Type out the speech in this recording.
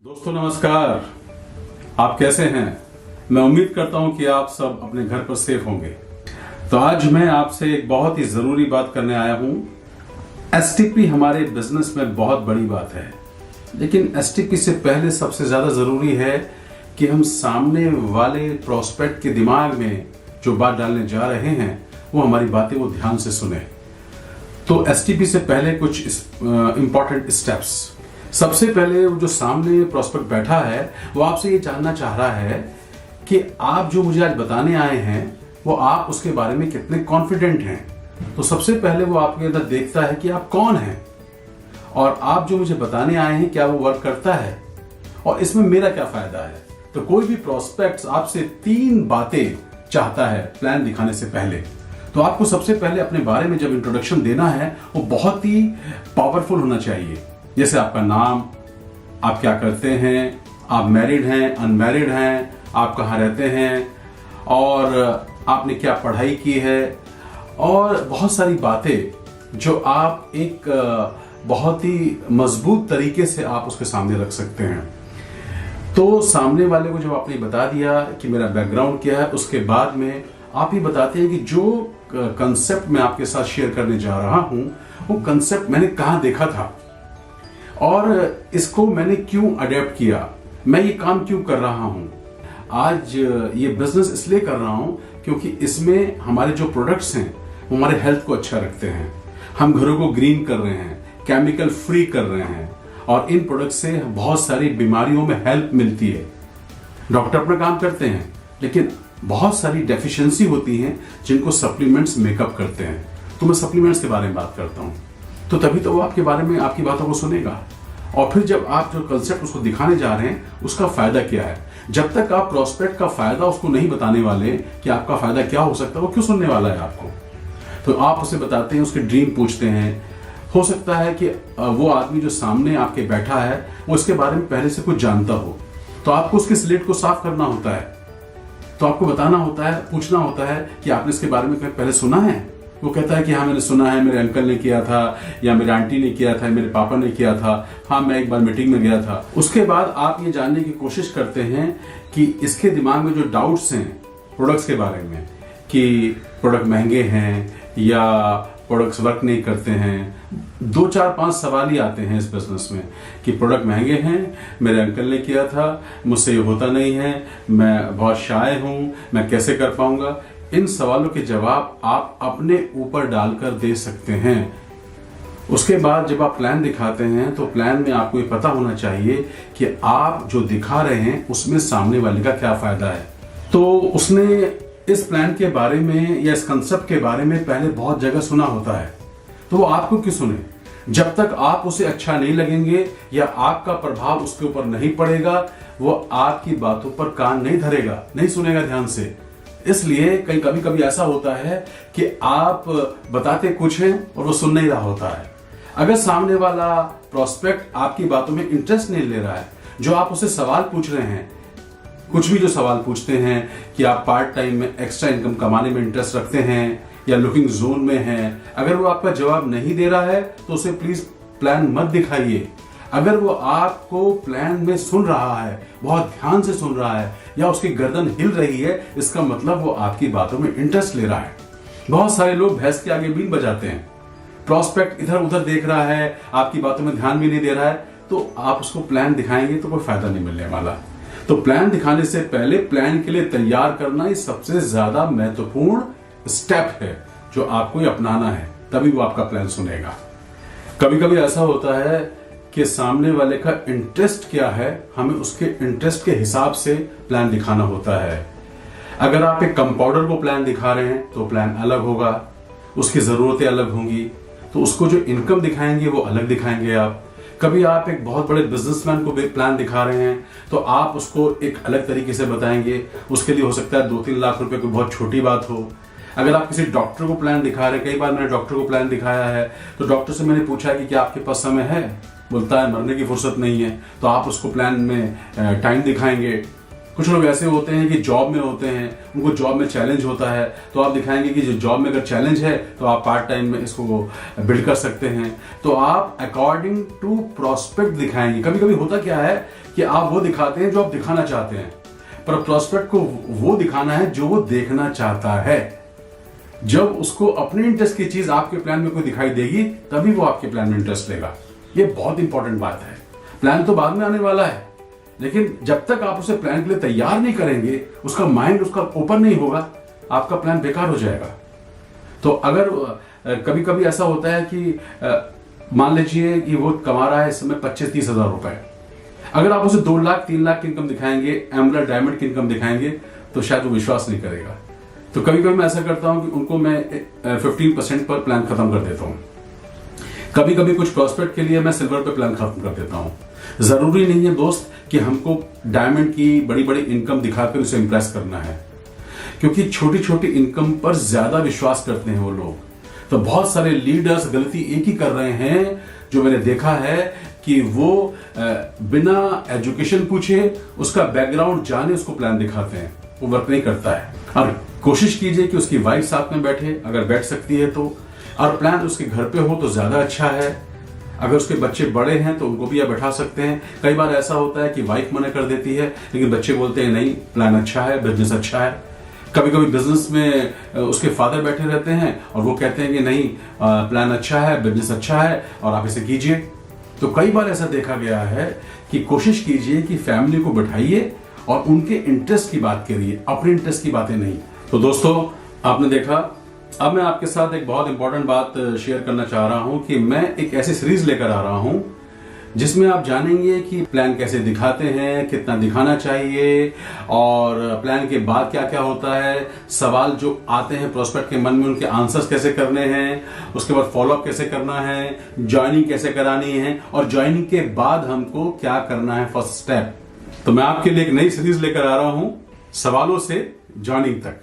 दोस्तों नमस्कार। आप कैसे हैं? मैं उम्मीद करता हूं कि आप सब अपने घर पर सेफ होंगे। तो आज मैं आपसे एक बहुत ही जरूरी बात करने आया हूं। एसटीपी हमारे बिजनेस में बहुत बड़ी बात है, लेकिन एसटीपी से पहले सबसे ज्यादा जरूरी है कि हम सामने वाले प्रोस्पेक्ट के दिमाग में जो बात डालने जा रहे हैं वो हमारी बातें वो ध्यान से सुने। तो एसटीपी से पहले कुछ इंपॉर्टेंट स्टेप्स। सबसे पहले जो सामने प्रोस्पेक्ट बैठा है वो आपसे ये जानना चाह रहा है कि आप जो मुझे आज बताने आए हैं वो आप उसके बारे में कितने कॉन्फिडेंट हैं। तो सबसे पहले वो आपके अंदर देखता है कि आप कौन हैं और आप जो मुझे बताने आए हैं क्या वो वर्क करता है और इसमें मेरा क्या फायदा है। तो कोई भी प्रोस्पेक्ट आपसे 3 बातें चाहता है प्लान दिखाने से पहले। तो आपको सबसे पहले अपने बारे में जब इंट्रोडक्शन देना है वो बहुत ही पावरफुल होना चाहिए। जैसे आपका नाम, आप क्या करते हैं, आप मैरिड हैं, अनमैरिड हैं, आप कहाँ रहते हैं और आपने क्या पढ़ाई की है और बहुत सारी बातें जो आप एक बहुत ही मजबूत तरीके से आप उसके सामने रख सकते हैं। तो सामने वाले को जब आपने बता दिया कि मेरा बैकग्राउंड क्या है, उसके बाद में आप ये बताते हैं कि जो कंसेप्ट मैं आपके साथ शेयर करने जा रहा हूं वो कंसेप्ट मैंने कहाँ देखा था और इसको मैंने क्यों अडेप्ट किया, मैं ये काम क्यों कर रहा हूं। आज ये बिजनेस इसलिए कर रहा हूं क्योंकि इसमें हमारे जो प्रोडक्ट्स हैं वो हमारे हेल्थ को अच्छा रखते हैं। हम घरों को ग्रीन कर रहे हैं, केमिकल फ्री कर रहे हैं और इन प्रोडक्ट से बहुत सारी बीमारियों में हेल्प मिलती है। डॉक्टर अपना काम करते हैं लेकिन बहुत सारी डेफिशिएंसी होती हैं जिनको सप्लीमेंट्स मेकअप करते हैं। तो मैं सप्लीमेंट्स के बारे में बात करता हूं, तो तभी तो वो आपके बारे में आपकी बातों को सुनेगा और फिर जब आप जो कंसेप्ट उसको दिखाने जा रहे हैं उसका फायदा क्या है। जब तक आप प्रोस्पेक्ट का फायदा उसको नहीं बताने वाले कि आपका फायदा क्या हो सकता है, वो क्यों सुनने वाला है आपको। तो आप उसे बताते हैं, उसके ड्रीम पूछते हैं। हो सकता है कि वो आदमी जो सामने आपके बैठा है वो इसके बारे में पहले से कुछ जानता हो, तो आपको उसके स्लेट को साफ करना होता है। तो आपको बताना होता है, पूछना होता है कि आपने इसके बारे में पहले सुना है। वो कहता है कि हाँ मैंने सुना है, मेरे अंकल ने किया था या मेरे आंटी ने किया था, मेरे पापा ने किया था, हाँ मैं एक बार मीटिंग में गया था। उसके बाद आप ये जानने की कोशिश करते हैं कि इसके दिमाग में जो डाउट्स हैं प्रोडक्ट्स के बारे में कि प्रोडक्ट महंगे हैं या प्रोडक्ट्स वर्क नहीं करते हैं, 2 4 5 सवाल ही आते हैं इस बिजनेस में कि प्रोडक्ट महंगे हैं, मेरे अंकल ने किया था, मुझसे ये होता नहीं है, मैं बहुत शाय हूँ, मैं कैसे कर पाऊंगा। इन सवालों के जवाब आप अपने ऊपर डालकर दे सकते हैं। उसके बाद जब आप प्लान दिखाते हैं तो प्लान में आपको ये पता होना चाहिए कि आप जो दिखा रहे हैं उसमें सामने वाले का क्या फायदा है। तो उसने इस प्लान के बारे में या इस कंसेप्ट के बारे में पहले बहुत जगह सुना होता है, तो वो आपको क्यों सुने। जब तक आप उसे अच्छा नहीं लगेंगे या आपका प्रभाव उसके ऊपर नहीं पड़ेगा वो आपकी बातों पर कान नहीं धरेगा, नहीं सुनेगा ध्यान से। इसलिए कभी कभी ऐसा होता है कि आप बताते कुछ हैं और वो सुन नहीं रहा होता है। अगर सामने वाला प्रोस्पेक्ट आपकी बातों में इंटरेस्ट नहीं ले रहा है, जो आप उसे सवाल पूछ रहे हैं, कुछ भी जो सवाल पूछते हैं कि आप पार्ट टाइम में एक्स्ट्रा इनकम कमाने में इंटरेस्ट रखते हैं या लुकिंग जोन में हैं, अगर वो आपका जवाब नहीं दे रहा है तो उसे प्लीज प्लान मत दिखाइए। अगर वो आपको प्लान में सुन रहा है, बहुत ध्यान से सुन रहा है या उसकी गर्दन हिल रही है, इसका मतलब वो आपकी बातों में इंटरेस्ट ले रहा है। बहुत सारे लोग भैंस के आगे बीन बजाते हैं, प्रोस्पेक्ट इधर उधर देख रहा है, आपकी बातों में ध्यान भी नहीं दे रहा है, तो आप उसको प्लान दिखाएंगे तो कोई फायदा नहीं मिलने वाला। तो प्लान दिखाने से पहले प्लान के लिए तैयार करना ही सबसे ज्यादा महत्वपूर्ण स्टेप है जो आपको अपनाना है, तभी वो आपका प्लान सुनेगा। कभी कभी ऐसा होता है कि सामने वाले का इंटरेस्ट क्या है, हमें उसके इंटरेस्ट के हिसाब से प्लान दिखाना होता है। अगर आप एक कंपाउंडर को प्लान दिखा रहे हैं तो प्लान अलग होगा, उसकी जरूरतें अलग होंगी, तो उसको जो इनकम दिखाएंगे वो अलग दिखाएंगे आप। कभी आप एक बहुत बड़े बिजनेसमैन को प्लान दिखा रहे हैं तो आप उसको एक अलग तरीके से बताएंगे, उसके लिए हो सकता है 2-3 लाख रुपए कोई बहुत छोटी बात हो। अगर आप किसी डॉक्टर को प्लान दिखा रहे हैं, कई बार मैंने डॉक्टर को प्लान दिखाया है तो डॉक्टर से मैंने पूछा कि क्या आपके पास समय है, बोलता है मरने की फुर्सत नहीं है, तो आप उसको प्लान में टाइम दिखाएंगे। कुछ लोग ऐसे होते हैं कि जॉब में होते हैं, उनको जॉब में चैलेंज होता है, तो आप दिखाएंगे कि जो जॉब में अगर चैलेंज है तो आप पार्ट टाइम में इसको बिल्ड कर सकते हैं। तो आप अकॉर्डिंग टू प्रोस्पेक्ट दिखाएंगे। कभी कभी होता क्या है कि आप वो दिखाते हैं जो आप दिखाना चाहते हैं, पर प्रोस्पेक्ट को वो दिखाना है जो वो देखना चाहता है। जब उसको अपने इंटरेस्ट की चीज आपके प्लान में कोई दिखाई देगी तभी वो आपके प्लान में इंटरेस्ट लेगा। ये बहुत इंपॉर्टेंट बात है। प्लान तो बाद में आने वाला है, लेकिन जब तक आप उसे प्लान के लिए तैयार नहीं करेंगे, उसका माइंड उसका ओपन नहीं होगा, आपका प्लान बेकार हो जाएगा। तो अगर कभी कभी ऐसा होता है कि मान लीजिए कि वो कमा रहा है इस समय 25-30 हजार रुपए, अगर आप उसे 2 लाख 3 लाख की इनकम दिखाएंगे, एमराल्ड डायमंड की इनकम दिखाएंगे, तो शायद वो विश्वास नहीं करेगा। तो कभी कभी मैं ऐसा करता हूं कि उनको मैं 15% पर प्लान खत्म कर देता हूं। कभी कभी कुछ प्रोस्पेक्ट के लिए मैं सिल्वर पे प्लान खत्म कर देता हूं। जरूरी नहीं है दोस्त कि हमको डायमंड की बड़ी बड़ी इनकम दिखाकर उसे इंप्रेस करना है, क्योंकि छोटी छोटी इनकम पर ज्यादा विश्वास करते हैं वो लोग। तो बहुत सारे लीडर्स गलती एक ही कर रहे हैं जो मैंने देखा है कि वो बिना एजुकेशन पूछे, उसका बैकग्राउंड जाने उसको प्लान दिखाते हैं। वो वर्क नहीं करता है। और कोशिश कीजिए कि उसकी वाइफ साथ में बैठे, अगर बैठ सकती है तो, और प्लान उसके घर पे हो तो ज्यादा अच्छा है। अगर उसके बच्चे बड़े हैं तो उनको भी आप बैठा सकते हैं। कई बार ऐसा होता है कि वाइफ मना कर देती है, लेकिन बच्चे बोलते हैं नहीं, प्लान अच्छा है, बिजनेस अच्छा है। कभी कभी बिजनेस में उसके फादर बैठे रहते हैं और वो कहते हैं कि नहीं, प्लान अच्छा है, बिजनेस अच्छा है और आप इसे कीजिए। तो कई बार ऐसा देखा गया है कि कोशिश कीजिए कि फैमिली को बैठाइए और उनके इंटरेस्ट की बात करिए, अपने इंटरेस्ट की बातें नहीं। तो दोस्तों, आपने देखा, अब मैं आपके साथ एक बहुत इंपॉर्टेंट बात शेयर करना चाह रहा हूं कि मैं एक ऐसी सीरीज लेकर आ रहा हूं जिसमें आप जानेंगे कि प्लान कैसे दिखाते हैं, कितना दिखाना चाहिए, और प्लान के बाद क्या क्या होता है, सवाल जो आते हैं प्रोस्पेक्ट के मन में उनके आंसर्स कैसे करने हैं, उसके बाद फॉलोअप कैसे करना है, ज्वाइनिंग कैसे करानी है, और ज्वाइनिंग के बाद हमको क्या करना है, फर्स्ट स्टेप। तो मैं आपके लिए एक नई सीरीज लेकर आ रहा हूं, सवालों से ज्वाइनिंग तक।